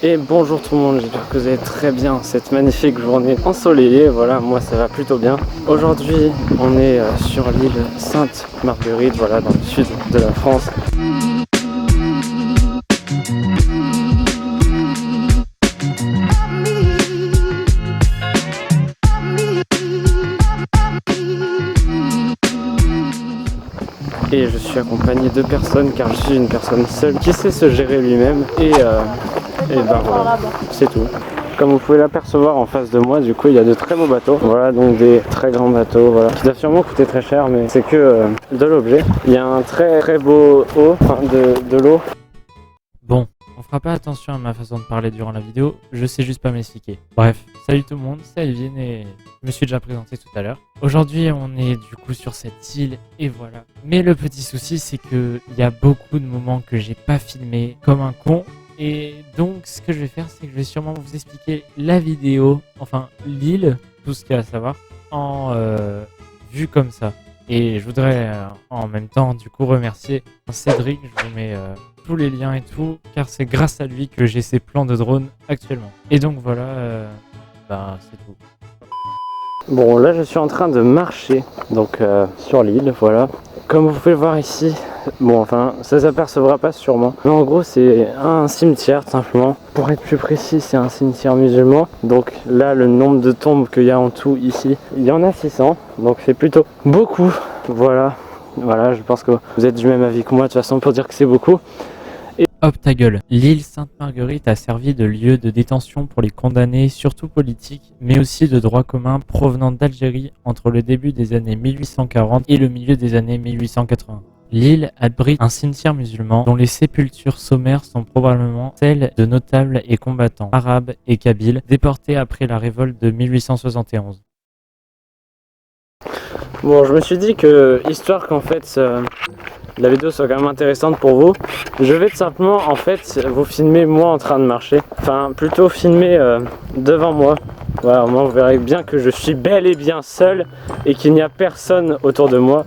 Et bonjour tout le monde, j'espère que vous allez très bien cette magnifique journée ensoleillée. Voilà, moi ça va plutôt bien. Aujourd'hui, on est sur l'île Sainte-Marguerite, voilà, dans le sud de la France. Et je suis accompagné de personnes car je suis une personne seule qui sait se gérer lui-même et ben voilà, c'est tout. Comme vous pouvez l'apercevoir en face de moi, du coup il y a de très beaux bateaux. Voilà, donc des très grands bateaux, voilà, qui doivent sûrement coûter très cher, mais c'est que de l'objet. Il y a un très beau eau, enfin de l'eau. Bon, on fera pas attention à ma façon de parler durant la vidéo, je sais juste pas m'expliquer. Bref, salut tout le monde, c'est Elvin et je me suis déjà présenté tout à l'heure. Aujourd'hui on est du coup sur cette île et voilà. Mais le petit souci c'est que il y a beaucoup de moments que j'ai pas filmé comme un con. Et donc ce que je vais faire c'est que je vais sûrement vous expliquer la vidéo, enfin l'île, tout ce qu'il y a à savoir, en vue comme ça. Et je voudrais en même temps du coup remercier Cédric, je vous mets tous les liens et tout, car c'est grâce à lui que j'ai ces plans de drone actuellement. Et donc voilà, c'est tout. Bon, là je suis en train de marcher donc sur l'île, voilà. Comme vous pouvez le voir ici, bon enfin ça s'apercevra pas sûrement, mais en gros c'est un cimetière tout simplement. Pour être plus précis, c'est un cimetière musulman. Donc là le nombre de tombes qu'il y a en tout ici, il y en a 600, donc c'est plutôt beaucoup. Voilà, je pense que vous êtes du même avis que moi de toute façon pour dire que c'est beaucoup. Hop ta gueule. L'île Sainte-Marguerite a servi de lieu de détention pour les condamnés, surtout politiques, mais aussi de droit commun provenant d'Algérie entre le début des années 1840 et le milieu des années 1880. L'île abrite un cimetière musulman dont les sépultures sommaires sont probablement celles de notables et combattants arabes et kabyles déportés après la révolte de 1871. Bon, je me suis dit que, histoire qu'en fait la vidéo soit quand même intéressante pour vous, je vais tout simplement en fait vous filmer moi en train de marcher. Enfin, plutôt filmer devant moi. Voilà, au moins vous verrez bien que je suis bel et bien seul et qu'il n'y a personne autour de moi.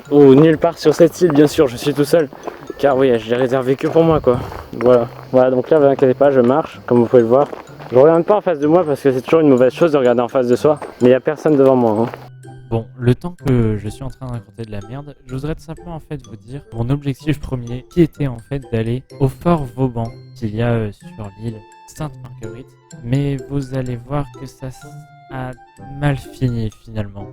Ou nulle part sur cette île, bien sûr, je suis tout seul. Car oui, je l'ai réservé que pour moi, quoi. Voilà, donc là, vous inquiétez pas, je marche, comme vous pouvez le voir. Je regarde pas en face de moi parce que c'est toujours une mauvaise chose de regarder en face de soi. Mais il n'y a personne devant moi, hein. Bon, le temps que je suis en train de raconter de la merde, je voudrais tout simplement en fait vous dire mon objectif premier qui était en fait d'aller au fort Vauban qu'il y a sur l'île Sainte-Marguerite. Mais vous allez voir que ça a mal fini finalement.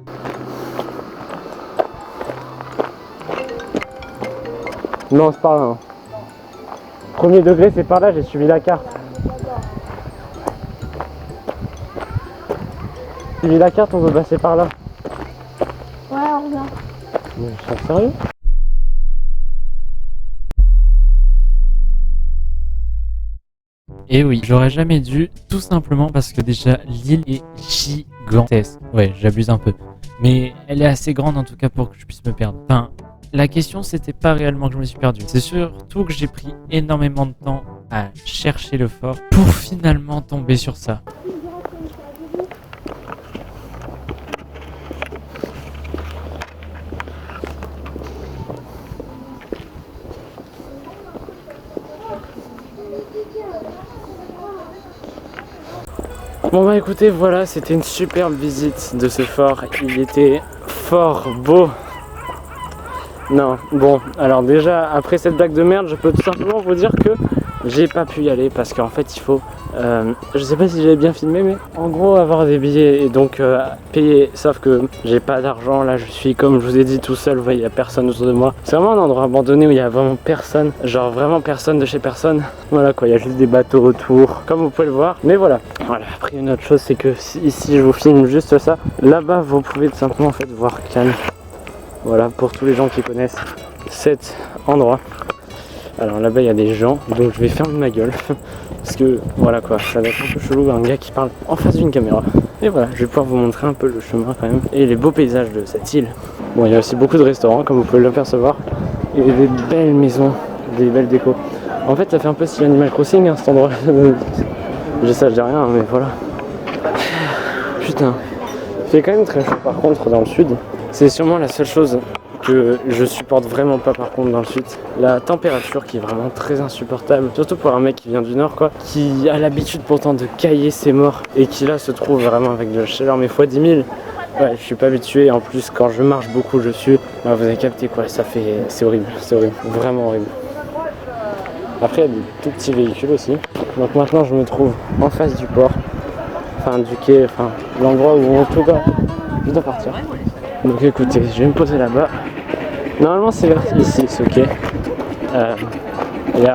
Non, c'est pas là. Hein. Premier degré, c'est par là, j'ai suivi la carte. Suivi la carte, on peut passer par là. Ouais, on regarde. Mais je suis sérieux? Et oui, j'aurais jamais dû, tout simplement parce que déjà l'île est gigantesque. Ouais, j'abuse un peu. Mais elle est assez grande en tout cas pour que je puisse me perdre. Enfin, la question c'était pas réellement que je me suis perdu. C'est surtout que j'ai pris énormément de temps à chercher le fort pour finalement tomber sur ça. Bon bah écoutez, voilà, c'était une superbe visite de ce fort. Il était fort beau. Non, bon, alors déjà, après cette blague de merde, je peux tout simplement vous dire que j'ai pas pu y aller parce qu'en fait il faut, je sais pas si j'avais bien filmé, mais en gros avoir des billets et donc payer, sauf que j'ai pas d'argent, là je suis comme je vous ai dit tout seul, vous voyez, il y a personne autour de moi. C'est vraiment un endroit abandonné où il y a vraiment personne, genre vraiment personne de chez personne. Voilà quoi, il y a juste des bateaux autour, comme vous pouvez le voir, mais voilà. Voilà, après une autre chose c'est que ici je vous filme juste ça, là-bas vous pouvez tout simplement en fait voir Cannes. Voilà, pour tous les gens qui connaissent cet endroit. Alors là-bas il y a des gens, donc je vais fermer ma gueule. Parce que voilà quoi, ça va être un peu chelou un gars qui parle en face d'une caméra. Et voilà, je vais pouvoir vous montrer un peu le chemin quand même. Et les beaux paysages de cette île. Bon, il y a aussi beaucoup de restaurants comme vous pouvez l'apercevoir. Et des belles maisons, des belles décos. En fait ça fait un peu style Animal Crossing hein, cet endroit. Je sais, je dis rien mais voilà. Putain, il fait quand même très chaud par contre dans le sud. C'est sûrement la seule chose que je supporte vraiment pas par contre dans le sud. La température qui est vraiment très insupportable, surtout pour un mec qui vient du nord quoi, qui a l'habitude pourtant de cailler ses morts et qui là se trouve vraiment avec de la chaleur mais fois 10 000. Ouais, je suis pas habitué, en plus quand je marche beaucoup je suis, bah, vous avez capté quoi, ça fait, c'est horrible, vraiment horrible. Après il y a des tout petits véhicules aussi, donc maintenant je me trouve en face du port, enfin du quai, enfin l'endroit où en tout cas je dois partir. Donc écoutez, je vais me poser là-bas, normalement c'est vers ici ce quai.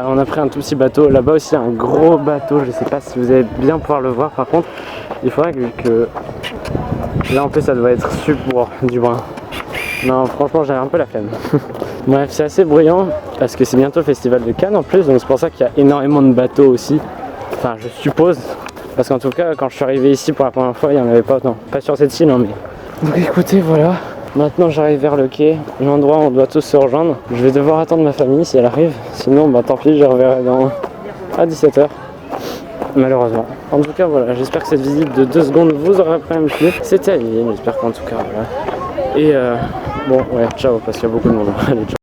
On a pris un tout petit bateau, là-bas aussi un gros bateau, je sais pas si vous allez bien pouvoir le voir par contre, il faudrait que... Là en plus ça doit être super du brun. Non franchement j'avais un peu la flemme. Bref c'est assez bruyant parce que c'est bientôt le festival de Cannes en plus, donc c'est pour ça qu'il y a énormément de bateaux aussi. Enfin je suppose, parce qu'en tout cas quand je suis arrivé ici pour la première fois il n'y en avait pas autant. Pas sur cette île hein, mais... Donc écoutez voilà, maintenant j'arrive vers le quai, l'endroit où on doit tous se rejoindre. Je vais devoir attendre ma famille si elle arrive, sinon bah tant pis je reverrai à 17 h. Malheureusement. En tout cas voilà, j'espère que cette visite de 2 secondes vous aura quand même plu. C'était Aline, j'espère qu'en tout cas voilà. Et bon ouais, ciao parce qu'il y a beaucoup de monde. Allez, ciao.